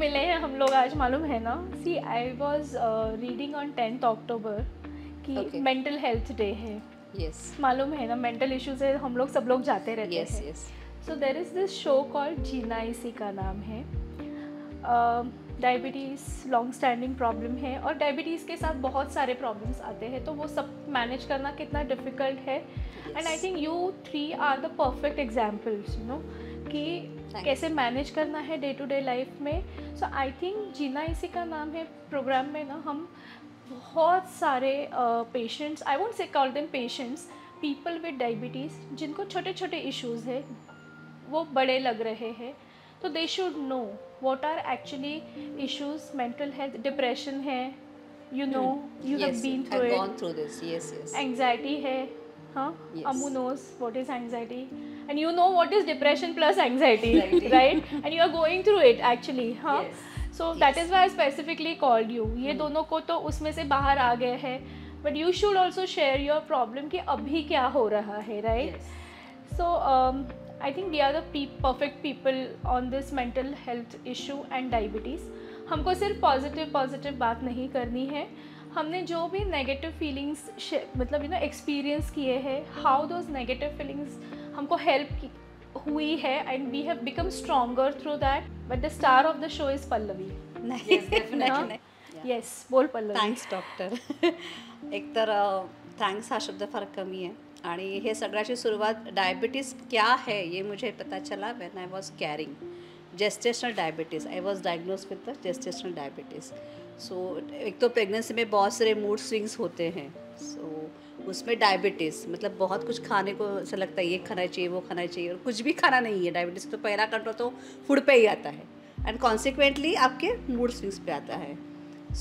मिले हैं हम लोग आज, मालूम है ना? See I was reading on 10th October कि मेंटल हेल्थ डे है। यस, मालूम है ना, मेंटल इश्यूज है, हम लोग सब लोग जाते रहते यस, हैं। Yes. So there is this show called Jeena, इसी का नाम है। डायबिटीज़ लॉन्ग स्टैंडिंग प्रॉब्लम है, और डायबिटीज़ के साथ बहुत सारे प्रॉब्लम्स आते हैं, तो वो सब मैनेज करना कितना डिफ़िकल्ट है। And I think you three are the perfect examples, you know, कि कैसे मैनेज करना है डे टू डे लाइफ में। सो आई थिंक जीना इसी का नाम है प्रोग्राम में ना, हम बहुत सारे patients, I won't say call them patients, people with diabetes जिनको छोटे छोटे इश्यूज़ है, वो बड़े लग रहे हैं, तो they should know what are actually issues. Mental health, depression है, you know, you have been through I've it. gone through this. Yes, yes. Anxiety है, हाँ, Yes. Amu knows what is anxiety, and you know what is depression plus anxiety, Anxiety. Right? And you are going through it actually, हाँ। Yes. So that is why I specifically called you. ये दोनों को तो उसमें से बाहर आ गए हैं, but you should also share your problem कि अभी क्या हो रहा है, right? Yes. So I think we are the perfect people on this mental health issue and diabetes. हमको सिर्फ पॉजिटिव बात नहीं करनी है। हमने जो भी नेगेटिव फीलिंग्स मतलब यू नो एक्सपीरियंस किए हैं, हाउ दोज नेगेटिव फीलिंग्स हमको हेल्प हुई है, and we have become stronger through that. But the star of the show is Pallavi. Yes, definitely. Yes, बोल पल्लवी। Thanks doctor. एकतर थँक्स हा शब्द फार कमी आहे, आणि हे सगळ्याची सुरुवात डायबिटीज़ क्या है ये मुझे पता चला when I was carrying gestational diabetes. I was diagnose with the gestational diabetes. So एक तो प्रेगनेंसी में बहुत सारे मूड स्विंग्स होते हैं, सो उसमें डायबिटीज़ मतलब बहुत कुछ खाने को ऐसा लगता है, ये खाना चाहिए, वो खाना चाहिए, और कुछ भी खाना नहीं है. डायबिटीज़ तो पहला कंट्रोल तो फूड पे ही आता है, एंड कॉन्सिक्वेंटली आपके मूड स्विंग्स पे आता है.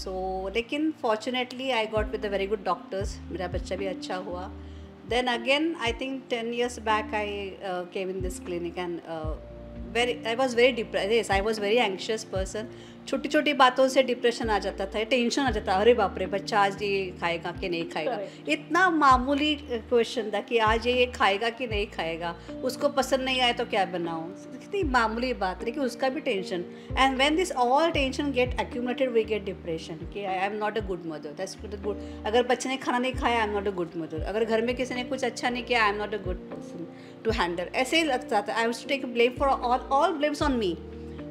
सो लेकिन fortunately I got with the very good doctors. मेरा बच्चा भी अच्छा हुआ. Then again, I think 10 years back, I came in this clinic, and I was very depressed. Yes, I was very anxious person. छोटी छोटी बातों से डिप्रेशन आ जाता था, टेंशन आ जाता, अरे बाप रे, बच्चा आज ये खाएगा कि नहीं खाएगा. इतना मामूली क्वेश्चन था कि आज ये खाएगा कि नहीं खाएगा, उसको पसंद नहीं आए तो क्या बनाऊँ. इतनी मामूली बात, लेकिन उसका भी tension. And when this all tension get accumulated, we get depression कि I am not a good mother. That's good. अगर बच्चे ने खाना नहीं खाया, I am not a good mother. अगर घर में किसी ने कुछ अच्छा नहीं किया, I am not a good person to handle. ऐसे ही लगता था. I was to take blame for all blames on me.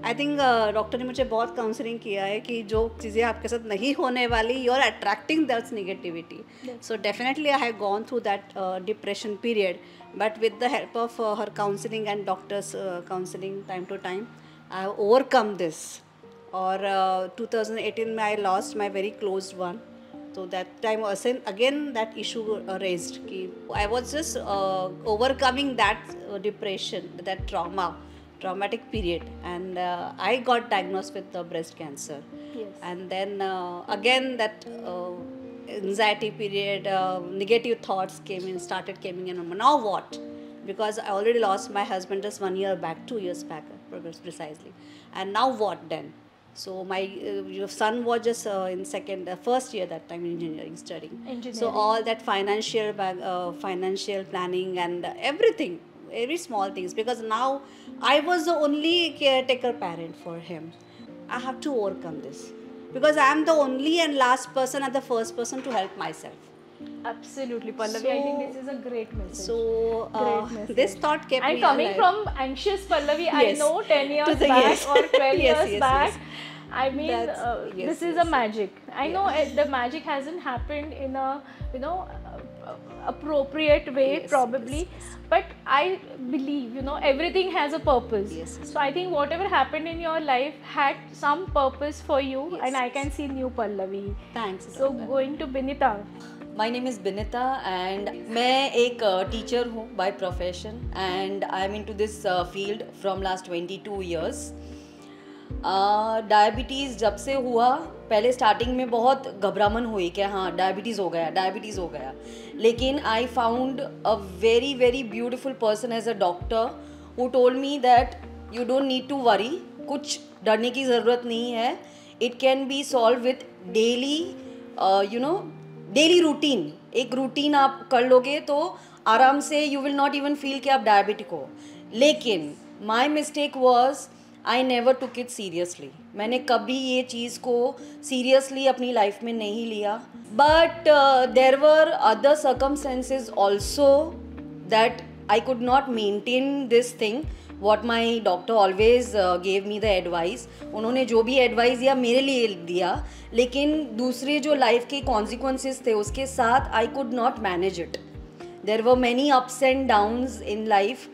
I think doctor ने मुझे बहुत काउंसलिंग किया है कि जो चीज़ें आपके साथ नहीं होने वाली, you are attracting that's negativity. So definitely I have gone through that depression period, but with the help of her counselling and doctors counselling time to time, I have overcome this. और 2018 में I lost my very close one. So that time again that issue raised कि I was just overcoming that depression, that traumatic period, and I got diagnosed with breast cancer. Yes. And then again that anxiety period, negative thoughts started coming in. Now what? Because I already lost my husband just 1 year back, 2 years back, precisely. And now what then? So my your son was just in first year that time in engineering studying. So all that financial planning and everything, very small things, because now I was the only caretaker parent for him. I have to overcome this because I am the only and last person and the first person to help myself. Absolutely, Pallavi. I think this is a great message. So great message. this thought kept me alive. And coming from anxious Pallavi, yes. I know 10 years back or 12 years back. Yes. I mean, this is a magic. I know the magic hasn't happened in a appropriate way, probably. Yes. But I believe, everything has a purpose. Yes. So I think whatever happened in your life had some purpose for you, and I can see new Pallavi. Thanks. So going to Binita. My name is Binita and मैं एक teacher हूँ by profession, and I am into this field from last 22 years. Diabetes जब से हुआ, पहले starting में बहुत घबराहट हुई कि हाँ डायबिटीज़ हो गया, लेकिन I found a very very beautiful person as a doctor who told me that you don't need to worry, कुछ डरने की ज़रूरत नहीं है. It can be solve with daily daily routine. एक रूटीन आप कर लोगे तो आराम से you will not even feel कि आप डायबिटिक हो. लेकिन my mistake was I never took it seriously. मैंने कभी ये चीज़ को सीरियसली अपनी लाइफ में नहीं लिया. But there were other circumstances also that I could not maintain this thing. What my doctor always gave me the advice. उन्होंने जो भी एडवाइस दिया मेरे लिए दिया, लेकिन दूसरे जो लाइफ के कॉन्सिक्वेंसेस थे उसके साथ I could not manage it. There were many ups and downs in life.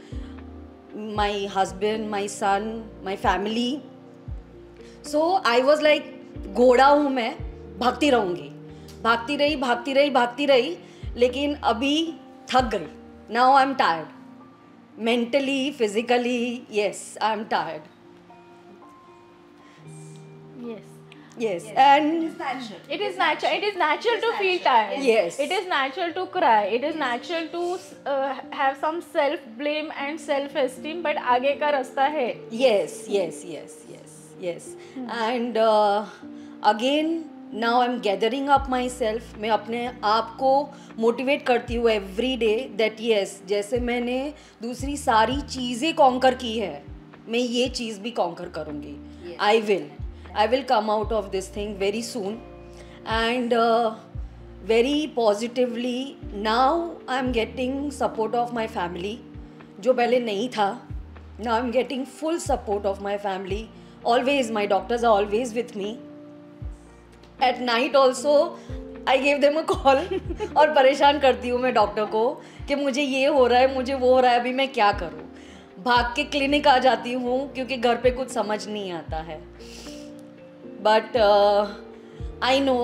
My husband, my son, my family. So I was like घोड़ा हूँ मैं, भागती रहूँगी. भागती रही भागती रही भागती रही, लेकिन अभी थक गई. Now I am tired. Mentally, physically, yes, I'm tired. Yes. Yes, and It is natural. It is natural to feel tired. Yes. It is natural to cry. It is natural to have some self blame and self esteem. But आगे का रास्ता है. yes, yes, yes, yes, yes. And again, now I'm gathering up myself. मैं अपने आप को motivate करती हूँ एवरी डे दैट येस, जैसे मैंने दूसरी सारी चीज़ें कॉन्कर की है, मैं ये चीज़ भी कॉन्कर करूँगी. I will come out of this thing very soon and very positively. Now I am getting support of my family, जो पहले नहीं था. Now I am getting full support of my family. Always my doctors are always with me. At night also I give them a call और परेशान करती हूँ मैं doctor को कि मुझे ये हो रहा है, मुझे वो हो रहा है, अभी मैं क्या करूँ. भाग के क्लिनिक आ जाती हूँ क्योंकि घर पे कुछ समझ नहीं आता है. बट आई नो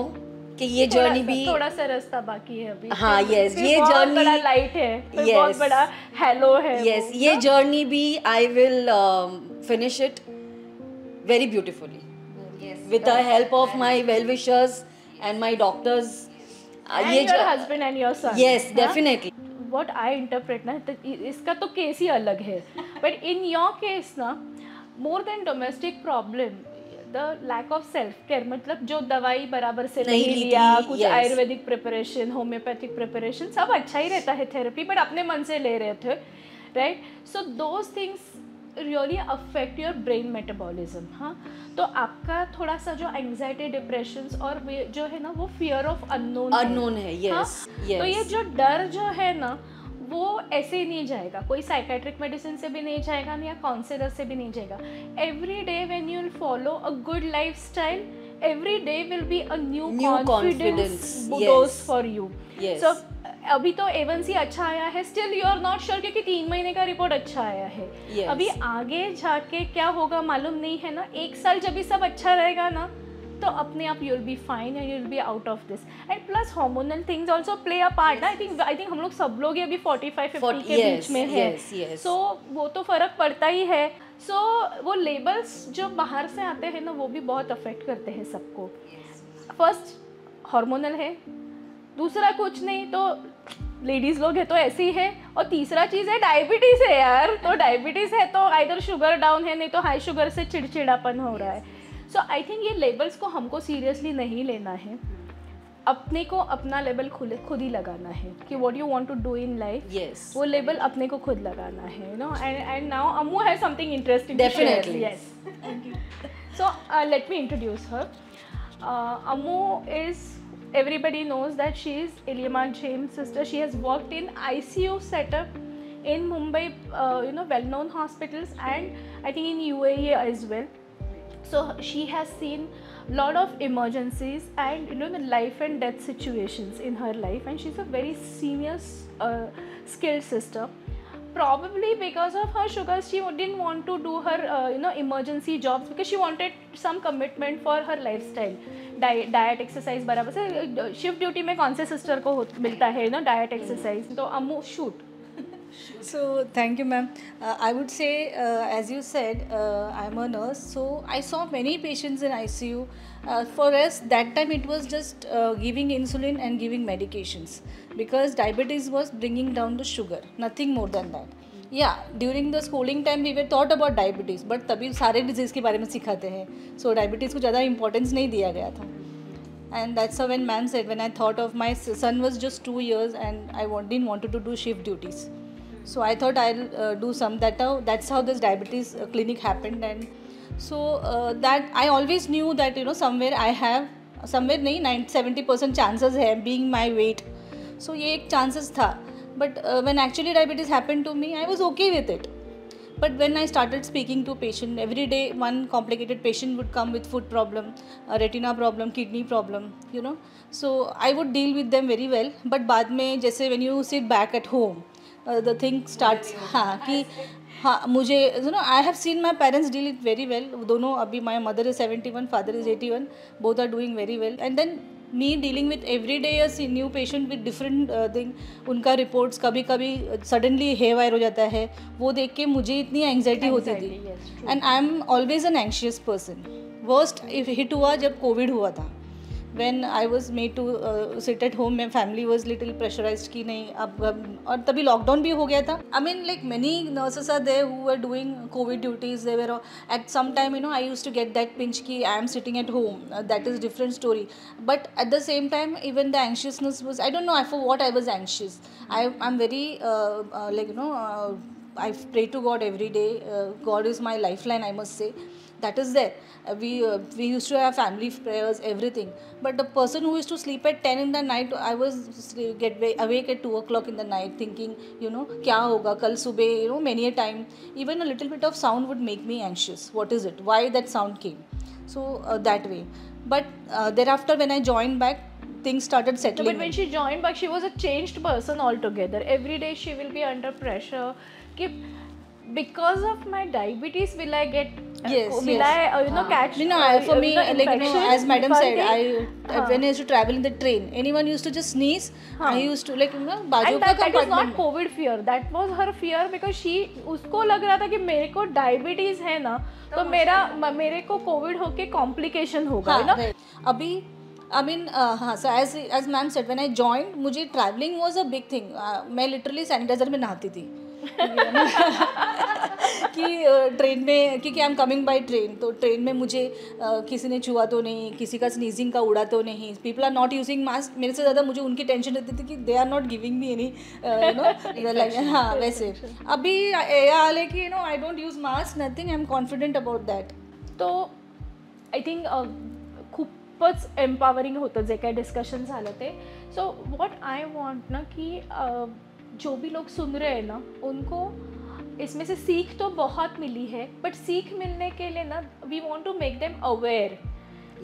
कि ये जर्नी भी थोड़ा सा रास्ता बाकी है अभी. हाँ यस, ये बहुत जर्नी बड़ा लाइट है, बहुत बड़ा हेलो है. यस, ये जर्नी भी I will finish it very beautifully with the help of my well-wishers and my doctors. And your husband and your son. Yes, definitely. What I interpret ना, तो इसका तो केस ही अलग है. But in your case ना, more than domestic problem, the lack of self care, मतलब जो दवाई बराबर से नहीं लिया, कुछ आयुर्वेदिक प्रिपरेशन, होम्योपैथिक प्रिपरेशन, सब अच्छा ही रहता है थेरेपी, बट अपने मन से ले रहे थे, right. So those things really affect your brain metabolism. हाँ, तो आपका थोड़ा सा जो एंग्जाइटी, डिप्रेशंस और जो है ना वो फियर ऑफ अननोन है. यस, तो ये जो डर जो है ना वो ऐसे ही नहीं जाएगा. कोई साइकेट्रिक मेडिसिन से भी नहीं जाएगा या काउंसलर से भी नहीं जाएगा. Every day when you will follow a good lifestyle, every day will be a new confidence dose for you. Yes. So अभी तो A1C अच्छा आया है, still you are not sure क्योंकि 3 महीने का रिपोर्ट अच्छा आया है. Yes. अभी आगे जाके क्या होगा मालूम नहीं है ना. 1 साल जब भी सब अच्छा रहेगा ना तो अपने आप you will be fine and you will be out of this. And plus hormonal things also play a part. I think हम लोग सब लोग ही अभी 45-50 के बीच में है. सो वो तो फ़र्क पड़ता ही है. सो वो लेबल्स जो बाहर से आते हैं ना वो भी बहुत अफेक्ट करते हैं सबको. फर्स्ट हार्मोनल है, दूसरा कुछ नहीं तो लेडीज़ लोग है तो ऐसे ही है, और तीसरा चीज़ है डायबिटीज़ है यार. तो डायबिटीज़ है तो आइदर शुगर डाउन है, नहीं तो हाई शुगर से चिड़चिड़ापन हो रहा है. सो आई थिंक ये लेबल्स को हमको सीरियसली नहीं लेना है. अपने को अपना लेबल खुद ही लगाना है कि what you want to do in life. Yes, वो लेबल अपने को खुद लगाना है, you know. And now Ammu has something interesting. Definitely. Yes. So let me introduce her. Ammu is, everybody knows that she is Iliamar James' sister. She has worked in ICU setup in Mumbai, well-known hospitals, and I think in UAE as well. So she has seen lot of emergencies and the life and death situations in her life, and she's a very senior skilled sister. Probably because of her sugars, she didn't want to do her emergency jobs because she wanted some commitment for her lifestyle. Diet exercise बराबर से shift duty में कौन से sister को मिलता है diet exercise. तो अम्मू shoot. So thank you, ma'am. I would say, as you said, I'm a nurse, so I saw many patients in ICU. For us, that time it was just giving insulin and giving medications because diabetes was bringing down the sugar, nothing more than that. Yeah, during the schooling time we were taught about diabetes, but तभी सारे disease के बारे में सिखाते हैं, so diabetes को ज़्यादा importance नहीं दिया गया था. And that's how when ma'am said, when I thought of my son was just 2 years and I didn't wanted to do shift duties. So I thought I'll do some. That's how this diabetes clinic happened, and So that I always knew that somewhere I have, somewhere नहीं 70% chances है being my weight. So ये एक chances था. But when actually diabetes happened to me, I was okay with it. But when I started speaking to patient, every day one complicated patient would come with foot problem, a retina problem, kidney problem, So I would deal with them very well. But बाद में जैसे when you sit back at home, the thing starts हाँ कि हाँ मुझे I have seen my parents deal it very well. दोनों अभी my mother is 71, father is 81, both are doing very well. And then me dealing with every day a new patient with different thing, उनका reports कभी कभी suddenly haywire हो जाता है, वो देख के मुझे इतनी anxiety होती थी. And I am always an anxious person. Worst hit हुआ जब COVID हुआ था. When I was made to sit at home, my family was little pressurized कि नहीं अब और तभी lockdown भी हो गया था. I mean like many nurses are there who were doing COVID duties. They were at some time I used to get that pinch कि I am sitting at home. That is different story. But at the same time even the anxiousness was, I don't know for what I was anxious. I'm very I pray to God every day. God is my lifeline, I must say. That is there. We used to have family prayers, everything. But the person who used to sleep at 10 in the night, I was get awake at 2 o'clock in the night thinking, क्या होगा कल सुबह, many a time. Even a little bit of sound would make me anxious. What is it? Why that sound came? So that way. But thereafter when I joined back, things started settling. But when she joined back, she was a changed person altogether. Every day she will be under pressure. Because of my diabetes, will I get? Will I catch? For me, as Madam said, when I used to travel in the train, anyone used to just sneeze. I used to बाजू का that is not COVID fear. That was her fear because उसको लग रहा था कि मेरे को diabetes है ना, तो मेरे को COVID होके complication होगा, ना? अभी I mean, so as ma'am said, when I joined, मुझे traveling was a big thing. मैं literally sanitizer में नहाती थी. कि ट्रेन में क्योंकि I am coming by train, तो ट्रेन में मुझे किसी ने छुआ तो नहीं, किसी का स्नीजिंग का उड़ा तो नहीं, people are not using mask. मेरे से ज़्यादा मुझे उनकी टेंशन रहती थी कि they are not giving me any हाँ वैसे. अभी हाल है कि I don't use mask, nothing, I am confident about that. तो आय थिंक खूपच एम्पावरिंग होतं जे काही डिस्कशन झालं ते. सो व्हॉट आय वॉन्ट ना की जो भी लोग सुन रहे हैं ना, उनको इसमें से सीख तो बहुत मिली है, बट सीख मिलने के लिए ना we want to make them aware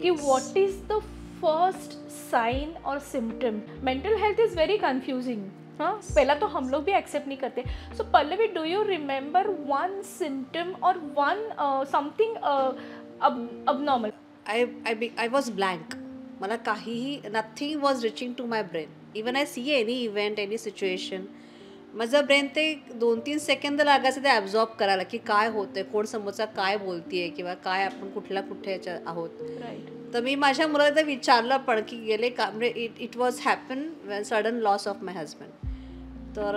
कि what is the first sign और symptom. Mental health is very confusing. हाँ, पहला तो हम लोग भी एक्सेप्ट नहीं करते. So Pallavi, do you remember one symptom और one something abnormal? I was blank. मला काहीही nothing was reaching to my brain. Even I see any event, any situation, माझं ब्रेन ते 2-3 सेकंद लागायचं ते ॲब्झॉर्ब करायला की काय होतंय, कोण समोरचा काय बोलतीये किंवा काय आपण कुठल्या कुठे याच्या आहोत. तर मी माझ्या मुलाला ते विचारलं पण की गेले का, म्हणजे it was happen when sudden loss of my husband. तर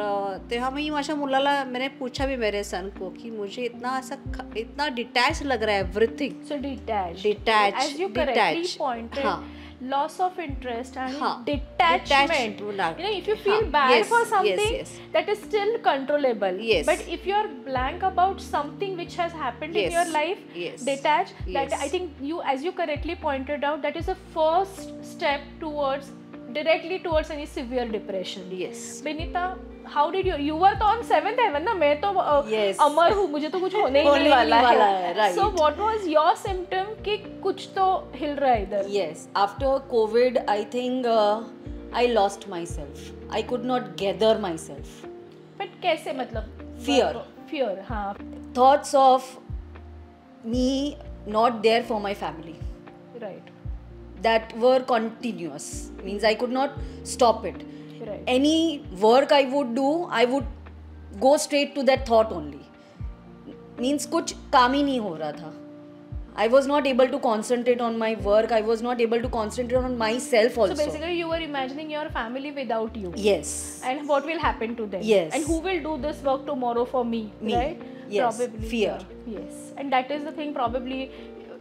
तेव्हा मी माझ्या मुलाला मैंने पूछा भी मेरे सन को कि मुझे इतना डिटैच लग रहा है everything. So detach as you correctly pointed, loss of interest and detachment. If you feel bad for something, that is still controllable. But if you are blank about something which has happened in your life, detached, that I think as you correctly pointed out, that is the first step directly towards any severe depression. Benita, how did you were तो on 7th heaven ना, मैं तो अमर हूँ, मुझे तो कुछ होने ही नहीं वाला है. So what was your symptom कि कुछ तो हिल रहा है इधर? Yes, after COVID, I think I lost myself. I could not gather myself. But कैसे, मतलब? Fear, हाँ. Thoughts of me not there for my family. Right. That were continuous. Means I could not stop it. Right. Any work I would do, I would go straight to that thought only. Means कुछ काम ही नहीं हो रहा था. I was not able to concentrate on my work. I was not able to concentrate on myself also. So basically you were imagining your family without you. Yes. And what will happen to them. Yes. And who will do this work tomorrow for me. Right? Yes. Probably. Fear. Yes. And that is the thing probably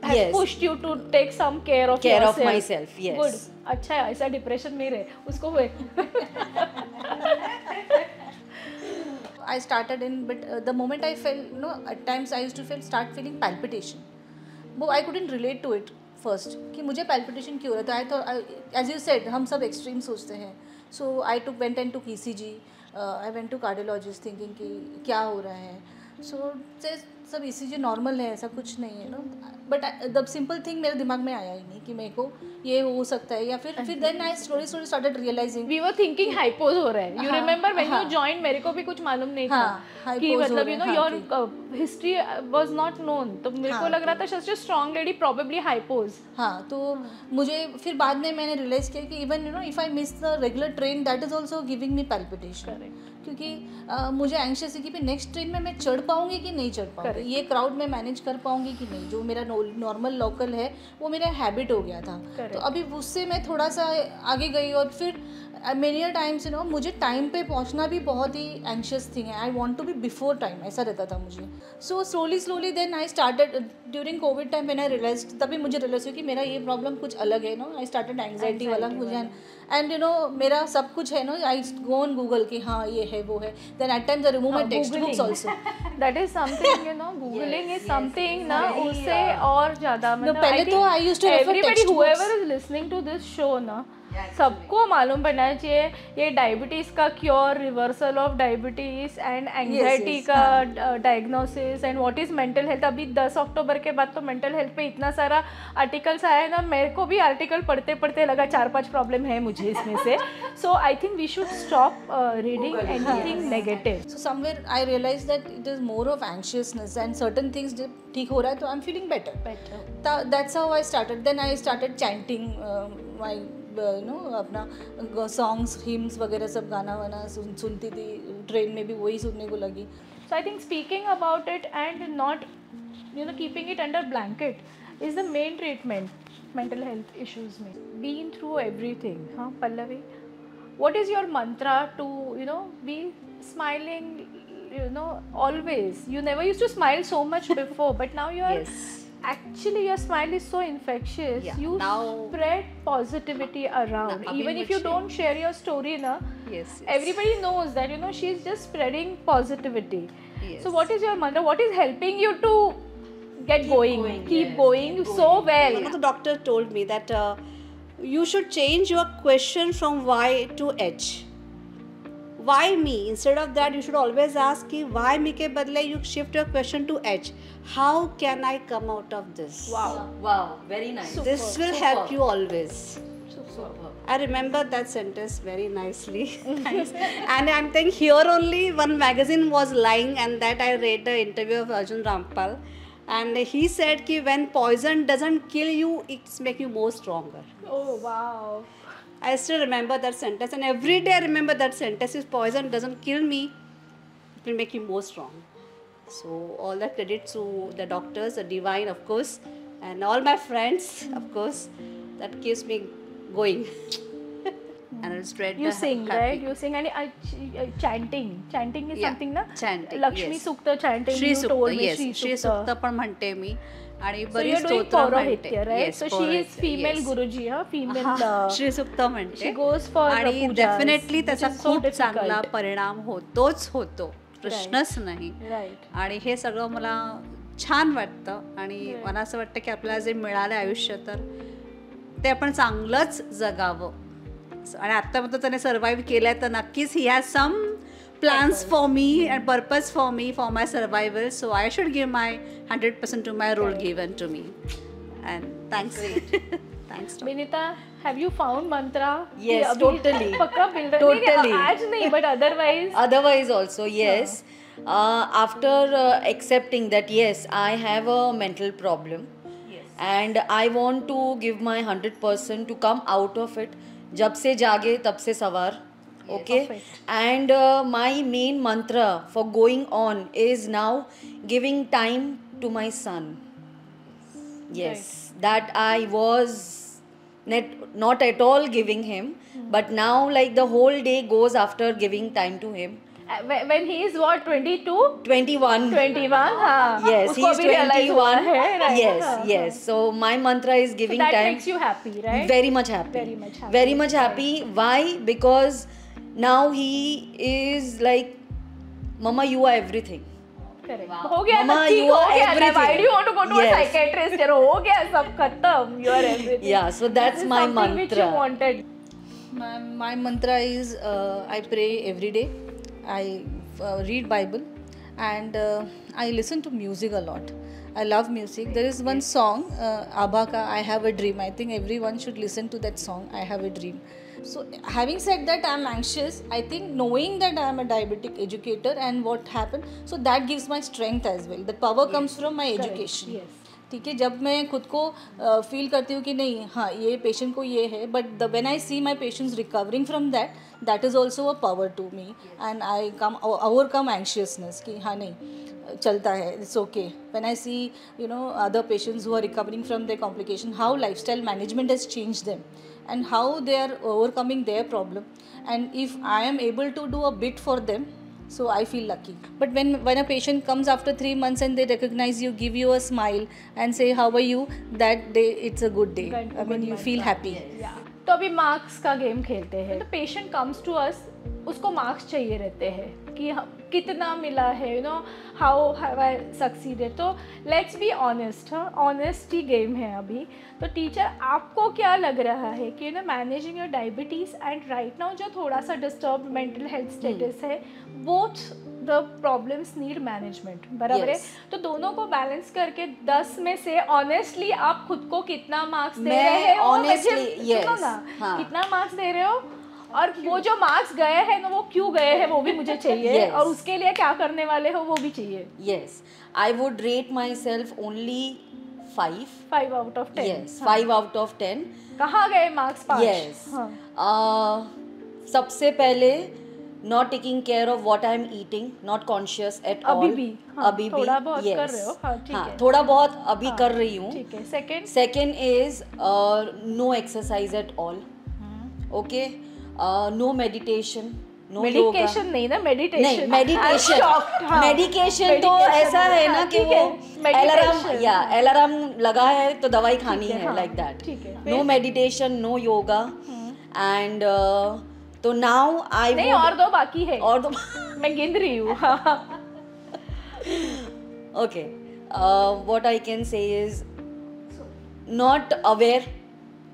has pushed you to take some care of yourself. Of myself. Yes. Good. अच्छा है, ऐसा depression में रहे उसको हुए. I started in, but the moment I felt, at times I used to start feeling palpitation. वो I couldn't relate to it first कि मुझे पैल्पिटेशन क्यों हो रहा था. I thought as you said हम सब एक्सट्रीम सोचते हैं. So I went and to ECG. I went to cardiologist thinking कि क्या हो रहा है. सो सब ECG नॉर्मल है, ऐसा कुछ नहीं है no. But the simple thing मेरे दिमाग में आया ही नहीं कि मेरे को ये हो सकता है. या फिर then I slowly started realising we were thinking hypos हो रहा है. यू रिमेंबर व्हेन यू हाँ. जॉइंड, मेरे को भी कुछ मालूम नहीं था कि hypos हो मतलब रहे यू नो हैं, योर हाँ, हिस्ट्री वाज नॉट नोन. तो मेरे को लग रहा था सच अ स्ट्रांग लेडी, प्रोबेबली हाइपोज. हाँ. तो मुझे फिर बाद में मैंने रियलाइज़ किया कि even you know if I miss the regular train that is also giving me palpitation. क्योंकि मुझे एंग्शियस है कि भाई नेक्स्ट ट्रेन में मैं चढ़ पाऊँगी कि नहीं चढ़ पाऊँगी, ये क्राउड में मैनेज कर पाऊँगी कि नहीं. जो मेरा नॉर्मल लोकल है वो मेरा हैबिट हो गया था. तो अभी उससे मैं थोड़ा सा आगे गई. और फिर मेनी टाइम्स यू नो मुझे टाइम पे पहुंचना भी बहुत ही एंग्शियस थिंग है. I want to be before time, ऐसा रहता था मुझे. So slowly then I started during Covid time when I realise, तभी मुझे रियलाइज हुआ कि मेरा ये प्रॉब्लम कुछ अलग है नो. आई स्टार्टेड एंग्जाइटी वाला मुझे. एंड यू नो मेरा सब कुछ है no. I go on Google कि हाँ ये है वो है. Then at times I remove my text books also. That is something you know, Googling is something ना, उससे और ज़्यादा मतलब पहले तो I used to refer everybody text whoever is listening to this show ना, सबको मालूम पड़ना चाहिए ये डायबिटीज़ का cure, reversal of diabetes and anxiety का diagnosis and what is mental health. अभी 10 अक्टूबर के बाद तो मेंटल हेल्थ पे इतना सारा आर्टिकल्स आया है ना, मेरे को भी आर्टिकल पढ़ते पढ़ते लगा 4-5 प्रॉब्लम है मुझे इसमें से. So I think we should stop reading anything negative. So somewhere I realized that it is more of anxiousness and certain things जब ठीक हो रहा है तो I'm feeling better. That's how I started. Then I started chanting my you know अपना songs, hymns वगैरह सब गाना वाना सुनती थी. ट्रेन में भी वही सुनने को लगी. So I think speaking about it and not, you know, keeping it under blanket is the main treatment mental health issues में. Been through everything, huh, Pallavi? What is your mantra to, you know, be smiling, you know, always? You never used to smile so much before, but now you are Yes. actually, your smile is so infectious. Yeah, You now- spread positivity around. Now, Even abhi if you mujhe- don't share your story na, Yes. everybody knows that, you know, she's just spreading positivity. Yes. So what is your mantra? What is helping you to get going, keep yes, going so well? One of the doctor told me that you should change your question from why to H. Why me? Instead of that, you should always ask कि why me के बदले you shift your question to H. How can I come out of this? Wow, very nice. This will help you always. Superb. I remember that sentence very nicely. Thanks. And I'm thinking here only one magazine was lying, and that I read the interview of Arjun Rampal, and he said कि when poison doesn't kill you, it's make you more stronger. Oh wow. I still remember that sentence, and every day I remember that sentence. If poison doesn't kill me, it will make you more strong. So all the credit to the doctors, the divine, of course, and all my friends, of course, that keeps me going. And I'll spread You the sing, happy. right? You sing and chanting is Yeah, something ना? chanting, Lakshmi yes. Sukta chanting. Shri you told Sukta, me, yes, Shri सुक्त पण म्हणते मी आणि So बरीच you're doing स्तोत्र म्हणते. Porohitya, right? Yes, So she is Porohitya, female yes. Guruji, huh? Female. Shri सुक्त म्हणते. She goes for आणि pujas, definitely त्याचा which is so खूप difficult. चांगला परिणाम होतोच होतो, प्रश्नच नाही. Right. आणि हे सगळं मला छान वाटतं आणि मला असं वाटतं की आपल्याला जे मिळालं आयुष्य तर ते आपण चांगलंच जगावं. आणि आत्तापर्यंत त्याने सर्वाईव्ह केलंय तर नक्कीच he has some plans for me and purpose for me for my survival, so I should give my 100% to my role given to me. And thanks. Thanks. Vinita, have you found mantra? Yes, कि अभी totally. पक्का builder. Totally. आज नहीं, but otherwise. Otherwise also, yes. After accepting that yes, I have a mental problem, and I want to give my 100% to come out of it. जब से जागे तब से सवार. Okay. Perfect. And my main mantra for going on is now giving time to my son. Yes, that I was not at all giving him, but now like the whole day goes after giving time to him. When he is what, 22? 21. 21, हाँ. Yes, he उसको is अभी realize हुआ 21. है, right? Yes, हाँ, yes. So my mantra is So giving that time. makes you happy, right? Very much happy. Very much happy. Very much happy. Why? Because now he is like, Mama, you are everything. Correct हो गया Mama, ठीक you हो are गया everything. Why do you want to go to a Yes. Psychiatrist यार हो गया सब खत्म you are everything Yeah, so that's my which you mantra. wanted My mantra is I pray every day. I read Bible, and I listen to music a lot. I love music. There is one song, Abha ka I Have a Dream. I think everyone should listen to that song, I Have a Dream. So having said that, I am anxious. I think knowing that I am a diabetic educator and what happened, so that gives my strength as well. The power comes from my education. yes. ठीक है, जब मैं खुद को feel करती हूँ कि नहीं हाँ ये पेशेंट को ये है, but when I see my patients recovering from that is also a power to me, and I come overcome anxiousness कि हाँ नहीं चलता है, it's okay. When I see you know other patients who are recovering from their complication, how lifestyle management has changed them and how they are overcoming their problem, and if I am able to do a bit for them, so I feel lucky. But when a patient comes after 3 months and they recognize you, give you a smile and say how are you, that day it's a good day. I mean you feel happy. तो अभी marks का game खेलते हैं. तो patient comes to us, उसको marks चाहिए रहते हैं कि कितना मिला है, you know how have I succeeded. तो लेट्स बी ऑनेस्ट, हाँ ऑनेस्टी गेम है अभी. तो टीचर आपको क्या लग रहा है कि you know managing your diabetes and right now जो थोड़ा सा डिस्टर्ब मेंटल हेल्थ स्टेटस है, both the problems need management, बराबर है. तो दोनों को बैलेंस करके 10 में से ऑनेस्टली आप खुद को कितना मार्क्स दे रहे हो? सुनो ना, कितना मार्क्स दे रहे हो, और वो जो मार्क्स गए हैं ना वो क्यों गए हैं वो भी मुझे चाहिए, और उसके लिए क्या करने वाले हो वो भी चाहिए. Yes, I would rate myself only 5 out of 10. Yes, 5 out of 10. कहाँ गए मार्क्स 5? Yes. सबसे पहले not taking care of what I am eating, not conscious at all. अभी भी, हाँ, थोड़ा बहुत yes. कर रहे हो, हाँ ठीक है. थोड़ा बहुत अभी कर रही हूँ. ठीक है. Second is no exercise at all. Okay, no meditation. No medication नहीं ना, मेडिटेशन. नहीं, मेडिटेशन. मेडिकेशन तो ऐसा है ना कि वो अलार्म लगा है तो दवाई खानी है, like that. No meditation, no yoga, and तो नाउ आई नहीं और दो बाकी है, और दो मैं गिन रही हूँ. Okay, what I can say is not aware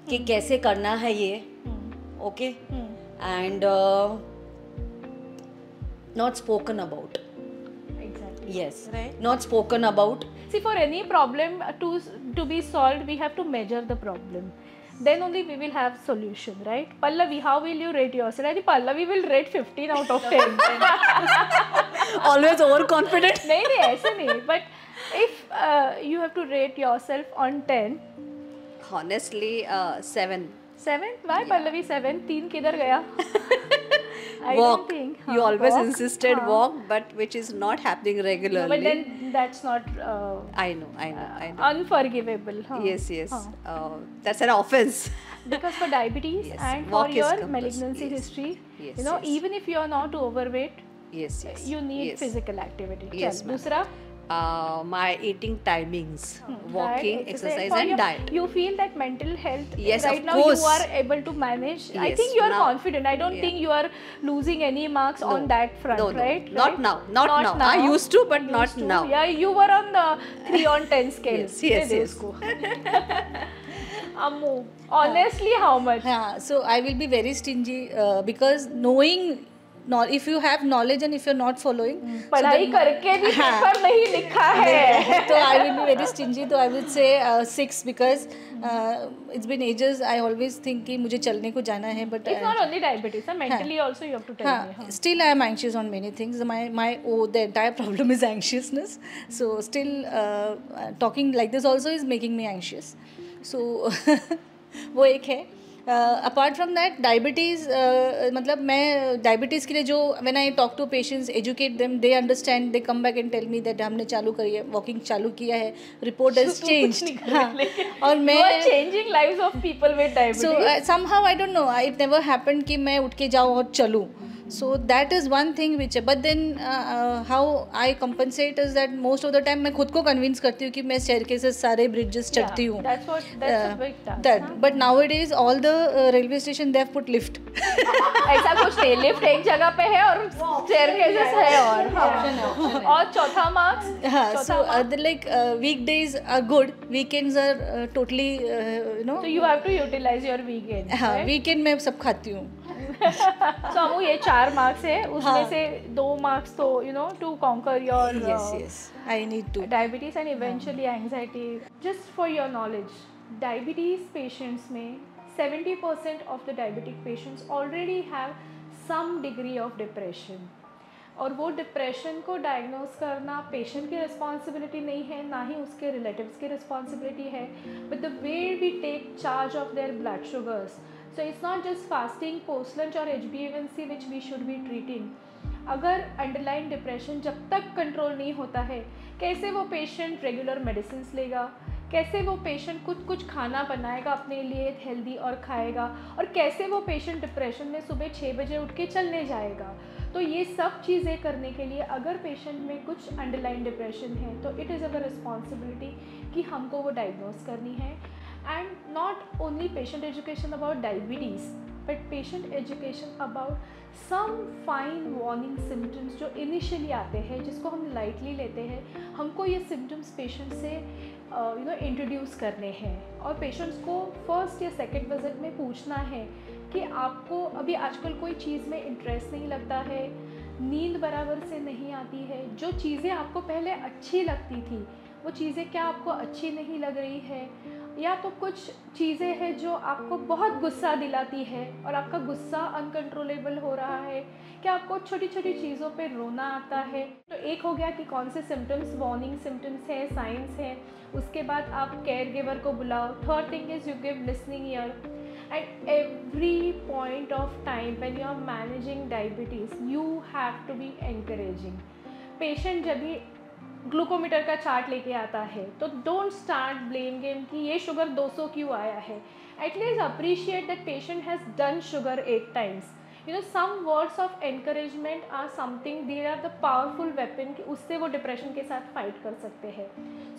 कि कैसे करना है ये. Okay, and not spoken about. Exactly. Yes, right. Not spoken about. See, for any problem to be solved, we have to measure the problem. Then only we will have solution, right? Pallavi, how will you rate yourself? I think Pallavi will rate 15 out of 10. Always overconfident. नहीं ऐसे नहीं. But if you have to rate yourself on 10. Honestly, 7. 7? Why Pallavi 7? 3 किधर गया? I walk. don't think. You always walk. insisted walk, but which is not happening regularly. No, but then that's not. I know. Unforgivable. Huh? Yes. That's an offense. Because for diabetes and walk for your compulsory. malignancy history, Yes, you know, yes. even if you are not overweight, Yes. you need yes. physical activity. Yes, Chal, ma'am. दूसरा. My eating timings, walking, diet, exercise, for and your, diet. You feel that mental health Yes, right of now course. you are able to manage. I Yes, think you are now- confident. I don't think you are losing any marks No. on that front, No, right? not Right? now. Not now. I used to, but not Used to. now. Yeah, you were on the 3 on 10 scale. Yes. दे दे उसको. Ammu, honestly, how much? Yeah, so I will be very stingy because knowing, if you have knowledge and if you're not following, पढ़ाई करके भी paper नहीं लिखा है. so I will be very stingy. So I would say 6 because it's been ages. I always think कि मुझे चलने को जाना है, but It's not only diabetes, mentally also you have to tell me. still I am anxious on many things. The entire problem is anxiousness. So still talking like this also is making me anxious. So वो एक है. Apart from that diabetes, मतलब मैं diabetes के लिए जो when I talk to patients, educate them, they understand, they come back and tell me that हमने चालू करी है, वॉकिंग चालू किया है, रिपोर्ट हैज चेंज्ड. और मैं changing lives of people with diabetes. So somehow I don't know, it never happened कि मैं उठ के जाऊँ और चलूँ. So that is one thing which, but then how I compensate is that most of the time मैं खुद को convince करती हूँ कि मैं staircases सारे bridges चढ़ती हूँ. That's a big task. That, but nowadays all the railway station they have put lift. ऐसा कुछ नहीं, लिफ्ट एक जगह पे है और staircases है और चौथा मार्क्स. हाँ, so like weekdays are good, weekends are totally So you have to utilize your weekend. हाँ, weekend में सब खाती हूँ. So अमू ये 4 मार्क्स है, उसमें से 2 मार्क्स तो to conquer your yes, I need to. diabetes and eventually anxiety. Just for your knowledge, diabetes patients में 70% of the diabetic patients already have some degree of depression. और वो डिप्रेशन को diagnose करना patient की responsibility नहीं है, ना ही उसके रिलेटिव्स की रिस्पॉन्सिबिलिटी है, but the way we take charge of their blood sugars. So it's not just fasting, post lunch और HbA1c which we should be treating. अगर अंडरलाइन डिप्रेशन जब तक कंट्रोल नहीं होता है, कैसे वो पेशेंट रेगुलर मेडिसिन लेगा, कैसे वो पेशेंट कुछ खाना बनाएगा अपने लिए हेल्दी और खाएगा, और कैसे वो पेशेंट डिप्रेशन में सुबह 6 बजे उठ के चलने जाएगा. तो ये सब चीज़ें करने के लिए अगर पेशेंट में कुछ अंडरलाइन डिप्रेशन है तो इट इज़ अवर रिस्पॉन्सिबिलिटी कि हमको वो डायग्नोज करनी है. And not only patient education about diabetes, but patient education about some fine warning symptoms जो इनिशियली आते हैं, जिसको हम लाइटली लेते हैं. हमको ये सिम्टम्स पेशेंट से इंट्रोड्यूस करने हैं और पेशेंट्स को फर्स्ट या सेकेंड विजिट में पूछना है कि आपको अभी आजकल कोई चीज़ में इंटरेस्ट नहीं लगता है, नींद बराबर से नहीं आती है, जो चीज़ें आपको पहले अच्छी लगती थी वो चीज़ें क्या आपको अच्छी नहीं लग रही है, या तो कुछ चीज़ें हैं जो आपको बहुत गुस्सा दिलाती है और आपका गुस्सा अनकंट्रोलेबल हो रहा है, क्या आपको छोटी छोटी चीज़ों पे रोना आता है. तो एक हो गया कि कौन से सिम्टम्स वार्निंग सिम्टम्स हैं, साइंस हैं. उसके बाद आप केयर गिवर को बुलाओ. Third thing is you give listening year. At every point of time when you are managing diabetes, you have to be encouraging. Patient जब भी ग्लूकोमीटर का चार्ट लेके आता है तो डोंट स्टार्ट ब्लेम गेम कि ये शुगर 200 क्यों आया है. At least appreciate that patient has done sugar 8 times. some words of encouragement are something, they are the powerful weapon कि उससे वो डिप्रेशन के साथ फाइट कर सकते हैं.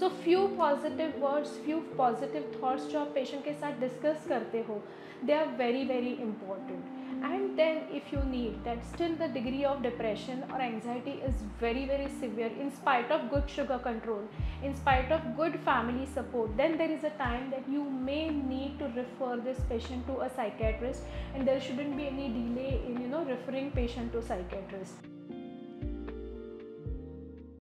So few positive words, few positive thoughts जो आप पेशेंट के साथ डिस्कस करते हो, they are very very important. And then if you need that still the degree of depression or anxiety is very very severe in spite of good sugar control, in spite of good family support, then there is a time that you may need to refer this patient to a psychiatrist, and there shouldn't be any delay in referring patient to psychiatrist.